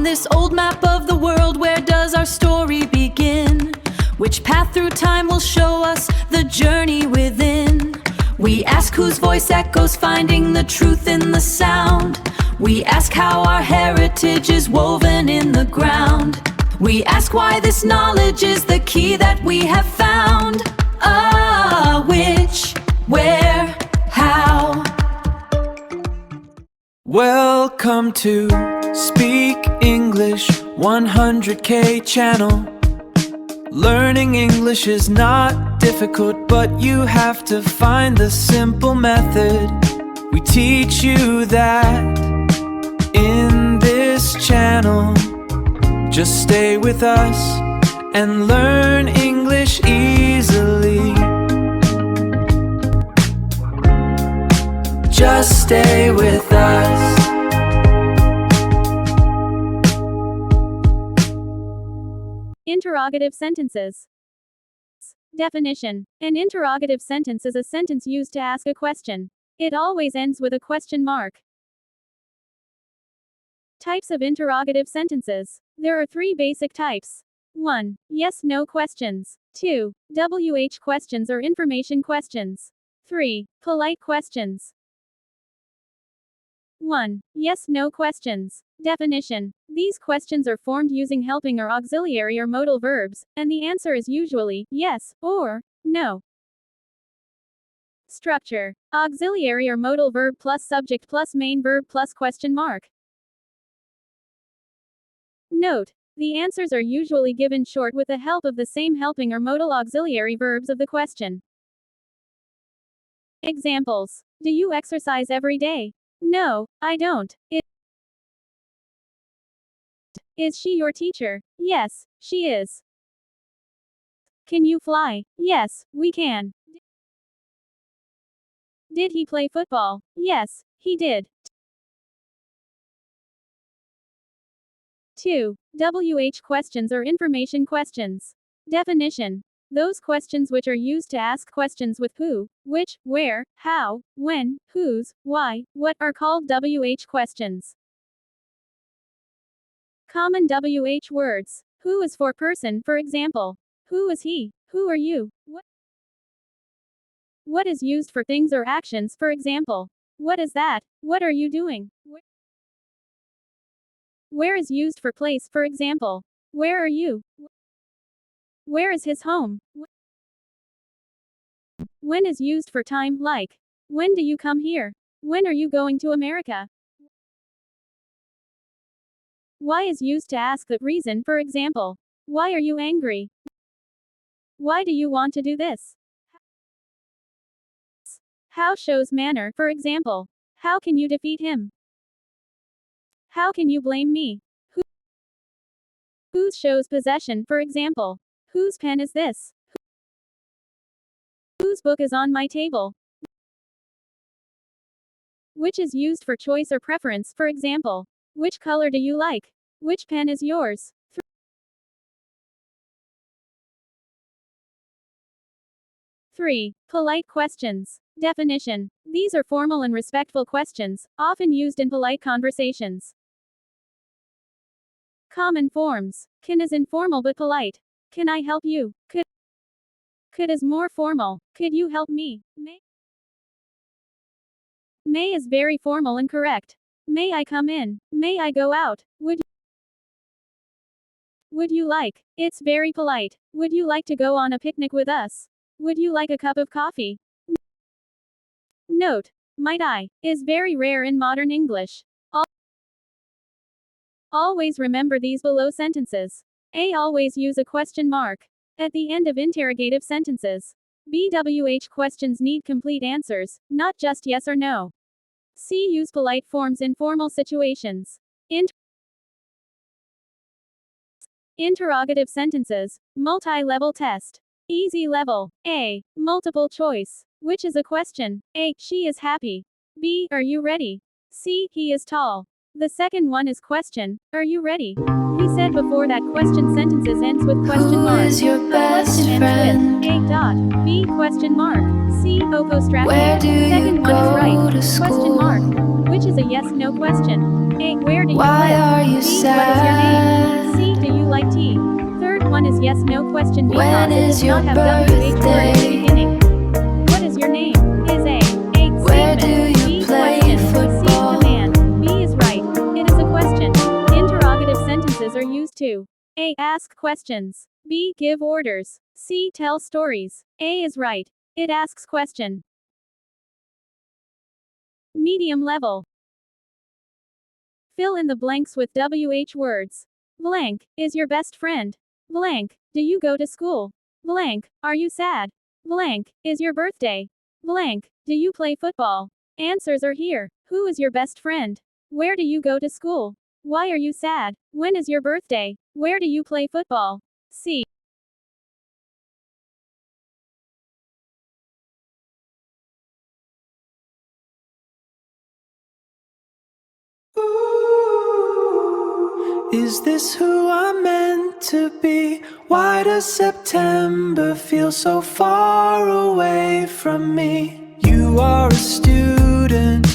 this old map of the world, where does our story begin? Which path through time will show us the journey within? We ask whose voice echoes, finding the truth in the sound. We ask how our heritage is woven in the ground. We ask why this knowledge is the key that we have found. Which, where, how. Welcome to Speak English 100K channel. Learning English is not difficult, but you have to find the simple method. We teach you that in this channel. Just stay with us and learn English easily. Just stay with us. Interrogative sentences. Definition. An interrogative sentence is a sentence used to ask a question. It always ends with a question mark. Types of interrogative sentences. There are 3 basic types. 1. Yes/no questions. 2. WH questions or information questions. 3. Polite questions. 1. Yes/no questions. Definition. These questions are formed using helping or auxiliary or modal verbs, and the answer is usually yes or no. Structure. Auxiliary or modal verb plus subject plus main verb plus question mark. Note. The answers are usually given short with the help of the same helping or modal auxiliary verbs of the question. Examples. Do you exercise every day? No, I don't. Is she your teacher? Yes, she is. Can you fly? Yes, we can. Did he play football? Yes, he did. 2. WH questions or information questions. Definition. Those questions which are used to ask questions with who, which, where, how, when, whose, why, what are called WH questions. Common WH words. Who is for person, for example. Who is he? Who are you? What is used for things or actions, for example. What is that? What are you doing? Where is used for place, for example. Where are you? Where is his home? When is used for time, like. When do you come here? When are you going to America? Why is used to ask the reason, for example. Why are you angry? Why do you want to do this? How shows manner, for example. How can you defeat him? How can you blame me? Whose shows possession, for example. Whose pen is this? Whose book is on my table? Which is used for choice or preference, for example. Which color do you like? Which pen is yours? 3. Polite questions. Definition. These are formal and respectful questions, often used in polite conversations. Common forms. Can is informal but polite. Can I help you? Could is more formal. Could you help me? May is very formal and correct. May I come in? May I go out? Would you like? It's very polite. Would you like to go on a picnic with us? Would you like a cup of coffee? Note. Might I is very rare in modern English. Always remember these below sentences. A. Always use a question mark at the end of interrogative sentences. B. WH questions need complete answers, not just yes or no. C. Use polite forms in formal situations. Interrogative sentences. Multi-level test. Easy level. A. Multiple choice. Which is a question? A. She is happy. B. Are you ready? C. He is tall. The second one is question. Are you ready? He said before that question sentences ends with question mark. Who is your best friend? A. Dot. B. Question mark. C. Apostrophe. Where do you Second one is go right. to school? Question mark. Which is a yes no question. A. Where do you Why live? are you B. What is your name? sad? C. Do you like tea? Third one is yes no question because When it is does your not have WH word in the birthday? beginning. What is your name? Is A. Where do Statement. you B. play Question. C. football? Command. B is right. It is a question. Interrogative sentences are used to A. Ask questions. B. Give orders. C. Tell stories. A is right. It asks question. Medium level. Fill in the blanks with WH words. Blank is your best friend. Blank, do you go to school? Blank, are you sad? Blank is your birthday. Blank, do you play football? Answers are here. Who is your best friend? Where do you go to school? Why are you sad? When is your birthday? Where do you play football? C. Is this who I'm meant to be? Why does September feel so far away from me? You are a student.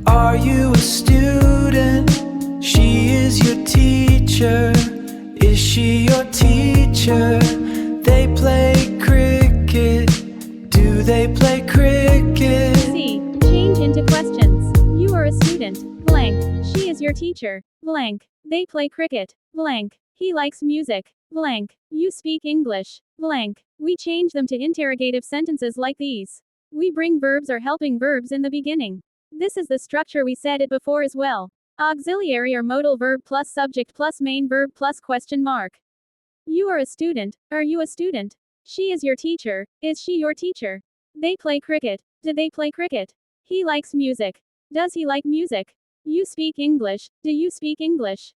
Are you a student? She is your teacher. Is she your teacher? They play cricket. Do they play cricket? C. Change into questions. You are a student. Blank. She is your teacher. Blank. They play cricket. Blank. He likes music. Blank. You speak English. Blank. We change them to interrogative sentences like these. We bring verbs or helping verbs in the beginning. This is the structure we said it before as well. Auxiliary or modal verb plus subject plus main verb plus question mark. You are a student. Are you a student? She is your teacher. Is she your teacher? They play cricket. Do they play cricket? He likes music. Does he like music? You speak English. Do you speak English?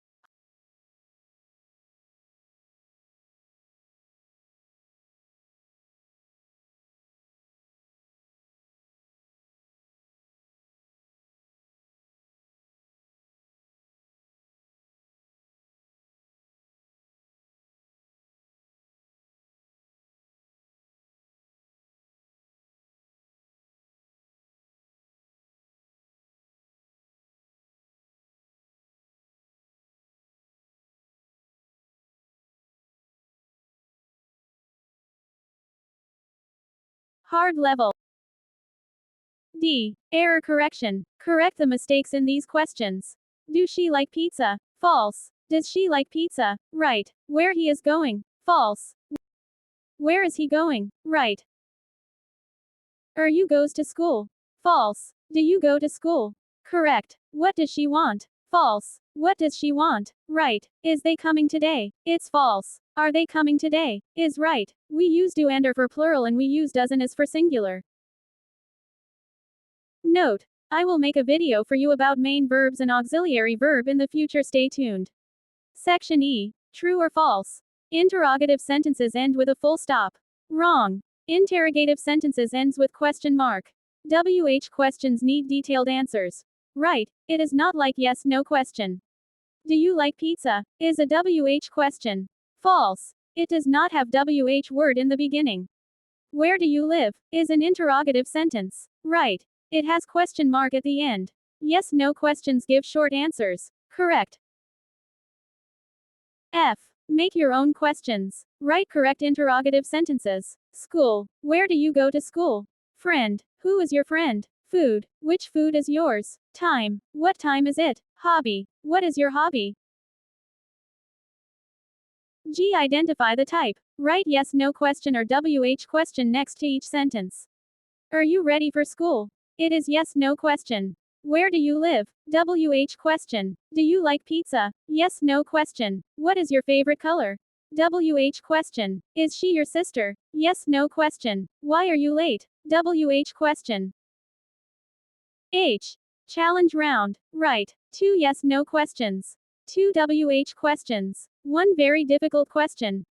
Hard level. D. Error correction. Correct the mistakes in these questions. Do she like pizza? False. Does she like pizza? Right. Where he is going? False. Where is he going? Right. You goes to school. False. Do you go to school? Correct. What does she want? False. What does she want? Right. Is they coming today? It's false. Are they coming today? Is right. We use do and are for plural and we use doesn't as for singular. Note: I will make a video for you about main verbs and auxiliary verb in the future. Stay tuned. Section E. True or false? Interrogative sentences end with a full stop. Wrong. Interrogative sentences ends with question mark. WH questions need detailed answers. Right. It is not like yes no question. Do you like pizza? Is a WH question. False. It does not have WH word in the beginning. Where do you live? Is an interrogative sentence. Right. It has question mark at the end. Yes no questions give short answers. Correct. F. Make your own questions. Write correct interrogative sentences. School. Where do you go to school? Friend. Who is your friend? Food. Which food is yours? Time. What time is it? Hobby. What is your hobby? G. Identify the type. Write yes no question or WH question next to each sentence. Are you ready for school? It is yes no question. Where do you live? WH question. Do you like pizza? Yes no question. What is your favorite color? WH question. Is she your sister? Yes no question. Why are you late? WH question. H. Challenge round. Write 2 yes no questions. 2 WH questions. 1 very difficult question.